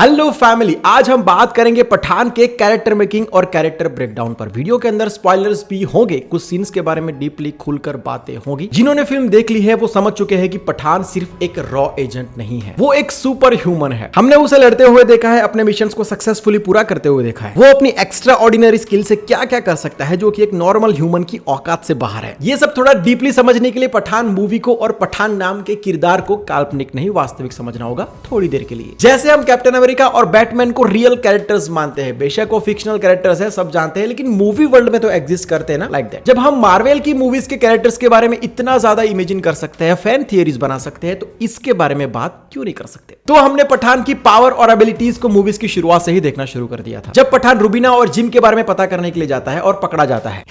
Hello family, आज हम बात करेंगे पठान के कैरेक्टर मेकिंग और कैरेक्टर ब्रेकडाउन पर। वीडियो के अंदर स्पॉयलर्स भी होंगे, कुछ सीन्स के बारे में डीपली खुलकर बातें होंगी। जिन्होंने फिल्म देख ली है वो समझ चुके हैं कि पठान सिर्फ एक रॉ एजेंट नहीं है, वो एक सुपर ह्यूमन है। हमने उसे लड़ते हुए देखा है, अपने मिशंस को सक्सेसफुली पूरा करते हुए देखा है। वो अपनी एक्स्ट्रा ऑर्डिनरी स्किल से क्या क्या कर सकता है जो कि एक नॉर्मल ह्यूमन की औकात से बाहर है। ये सब थोड़ा डीपली समझने के लिए पठान मूवी को और पठान नाम के किरदार को काल्पनिक नहीं वास्तविक समझना होगा थोड़ी देर के लिए। जैसे हम कैप्टन अमेरिका और बैटमैन को रियल कैरेक्टर्स मानते हैं, बेशक वो फिक्शनल कैरेक्टर्स है, सब जानते हैं, लेकिन मूवी वर्ल्ड में तो एग्जिस्ट करते हैं ना, लाइक दैट। जब हम मार्वल की मूवीज के कैरेक्टर्स के बारे में इतना ज्यादा इमेजिन कर सकते हैं, फैन थियरीज बना सकते हैं, तो इसके बारे में बात क्यों नहीं कर सकते? तो हमने पठान की पावर और एबिलिटीज को मूवीज की शुरुआत से ही देखना शुरू कर दिया था। जब पठान रुबीना और जिम के बारे में पता करने के लिए जाता है और पकड़ा जाता है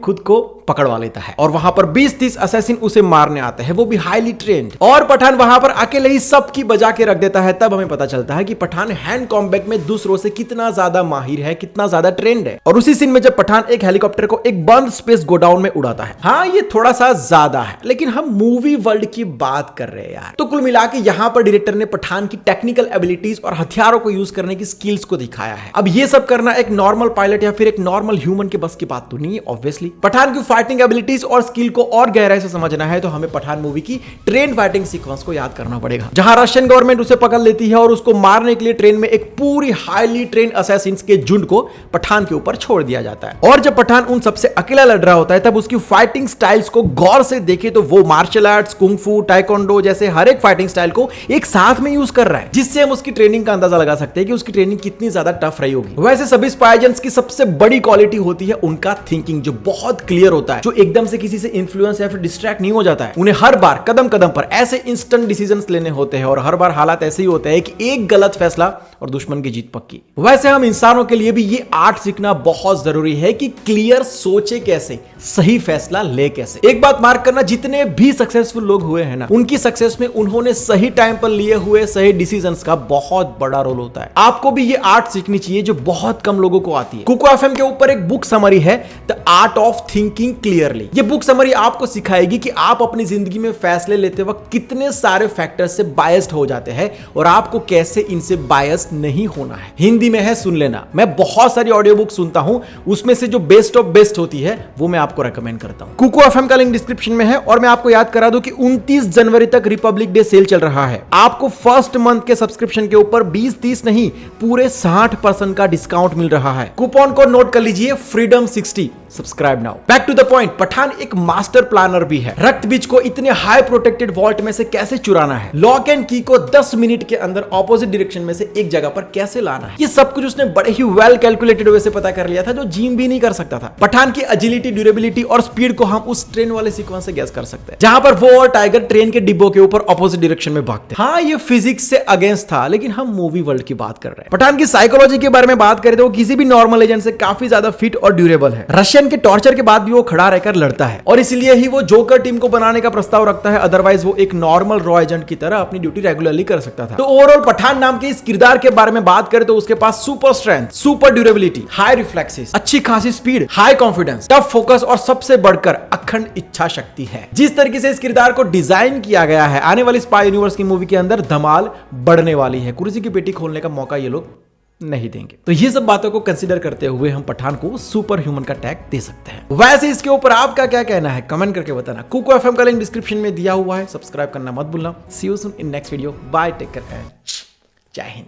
खुद को पकड़वा लेता है और वहां पर 20-30 असैसिन उसे मारने आते हैं, वो भी हाईली ट्रेंड, और पठान वहां पर अकेले ही सबकी बजा के रख देता है। तब हमें पता चलता है कि पठान हैंड कॉम्बैट में दूसरों से कितना ज्यादा माहिर है, कितना ज्यादा ट्रेंड है। और उसी सीन में जब पठान एक हेलीकॉप्टर को एक बंद स्पेस गोडाउन में उड़ाता है, हाँ ये थोड़ा सा ज्यादा है, लेकिन हम मूवी वर्ल्ड की बात कर रहे हैं यार। तो कुल मिला के यहाँ पर डायरेक्टर ने पठान की टेक्निकल एबिलिटीज और हथियारों को यूज करने की स्किल्स को दिखाया है। अब ये सब करना एक नॉर्मल पायलट या फिर एक नॉर्मल ह्यूमन के बस की बात तो नहीं है ऑब्वियसली। पठान की फाइटिंग एबिलिटीज और स्किल को और गहराई से समझना है तो हमें पठान मूवी की ट्रेन फाइटिंग सीक्वेंस को याद करना पड़ेगा, जहां रशियन गवर्नमेंट उसे पकड़ लेती है और उसको मारने के लिए ट्रेन में एक पूरी हाईली ट्रेन असैसिन्स के झुंड को पठान के ऊपर छोड़ दिया जाता है। और जब पठान उन सबसे अकेला लड़ रहा होता है तब उसकी फाइटिंग स्टाइल्स को गौर से देखे तो वो मार्शल आर्ट्स, कुंग-फू, टाइकोंडो जैसे हर एक फाइटिंग स्टाइल को एक साथ में यूज कर रहा है, जिससे हम उसकी ट्रेनिंग का अंदाजा लगा सकते हैं कि उसकी ट्रेनिंग कितनी ज्यादा टफ रही होगी। वैसे सभी स्पाई एजेंट्स की सबसे बड़ी क्वालिटी होती है उनका थिंकिंग, जो बहुत क्लियर होता है, जो एकदम से किसी से इन्फ्लुएंस या फिर डिस्ट्रैक्ट नहीं हो जाता है। उन्हें हर बार कदम कदम पर ऐसे इंस्टेंट डिसीजंस लेने होते हैं और हर बार हालात ऐसे ही होते हैं कि एक गलत फैसला और दुश्मन की जीत पक्की। वैसे हम इंसानों के लिए भी ये आर्ट सीखना बहुत जरूरी है कि क्लियर सोचे कैसे, सही फैसला ले कैसे। एक बात मार्क करना, जितने भी सक्सेसफुल लोग हुए हैं ना, उनकी सक्सेस में उन्होंने सही टाइम पर लिए हुए सही डिसीजंस का बहुत बड़ा रोल होता है। आपको भी ये आर्ट सीखनी चाहिए जो बहुत कम लोगों को आती है। कुको एफएम के ऊपर एक बुक समरी है, the art of thinking clearly. ये बुक समरी आपको सिखाएगी कि आप अपनी जिंदगी में फैसले लेते वक्त कितने सारे फैक्टर से बायस्ड हो जाते हैं और आपको कैसे इनसे बायस्ड नहीं होना है। हिंदी में है, सुन लेना। मैं बहुत सारी ऑडियो बुक सुनता हूं, उसमें से जो बेस्ट ऑफ बेस्ट होती है वो मैं आपको रेकमेंड करता हूं। कुको एफएम का लिंक डिस्क्रिप्शन में है। और मैं आपको याद करा दूं कि 29 जनवरी तक रिपब्लिक डे सेल चल रहा है। आपको फर्स्ट मंथ के सब्सक्रिप्शन के ऊपर 20-30 नहीं, पूरे 60% का डिस्काउंट मिल रहा है। कूपन को नोट कर लीजिए, freedom 60। Subscribe now. Back to the point, Pathan एक मास्टर प्लानर भी है। रक्त बीज को इतने हाई प्रोटेक्टेड वॉल्ट में से कैसे चुराना है, लॉक एंड की को 10 मिनट के अंदर ऑपोजिट डायरेक्शन में से एक जगह पर कैसे लाना है, ये सब कुछ उसने बड़े ही वेल कैलकुलेटेड वे से पता कर लिया था, जो जिम भी नहीं कर सकता था। पठान की एजिलिटी, ड्यूरेबिलिटी और स्पीड को हम उस ट्रेन वाले सीक्वेंस से गैस कर सकते हैं, जहां पर वो और टाइगर ट्रेन के डिब्बों के ऊपर ऑपोजिट डायरेक्शन में भागते हैं। हाँ, ये फिजिक्स से अगेंस्ट था, लेकिन हम मूवी वर्ल्ड की बात कर रहे हैं। पठान की साइकोलॉजी के बारे में बात करें तो वो किसी भी नॉर्मल एजेंट से काफी ज्यादा फिट और ड्यूरेबल है। रशियन के टॉर्चर के बाद भी वो खड़ा रहकर लड़ता है और इसलिए ही वो जोकर टीम को बनाने का प्रस्ताव रखता है, अदरवाइज वो एक नॉर्मल रॉ एजेंट की तरह अपनी ड्यूटी रेगुलरली कर सकता था। तो ओवरऑल पठान नाम के इस किरदार के बारे में बात करें तो उसके पास super strength, super durability, high reflexes, अच्छी खासी speed, high confidence, tough focus और सबसे बढ़कर अखंड इच्छा शक्ति है। जिस तरीके से इस किरदार को डिजाइन किया गया है, आने वाली स्पाई यूनिवर्स की मूवी के अंदर धमाल बढ़ने वाली है। कुर्सी की पेटी खोलने का मौका ये लोग नहीं देंगे। तो ये सब बातों को कंसीडर करते हुए हम पठान को सुपर ह्यूमन का टैग दे सकते हैं। वैसे इसके ऊपर आपका क्या कहना है, कमेंट करके बताना। कुको एफएम का लिंक डिस्क्रिप्शन में दिया हुआ है, सब्सक्राइब करना मत भूलना। See you soon in next video. Bye, take care and जय हिंद।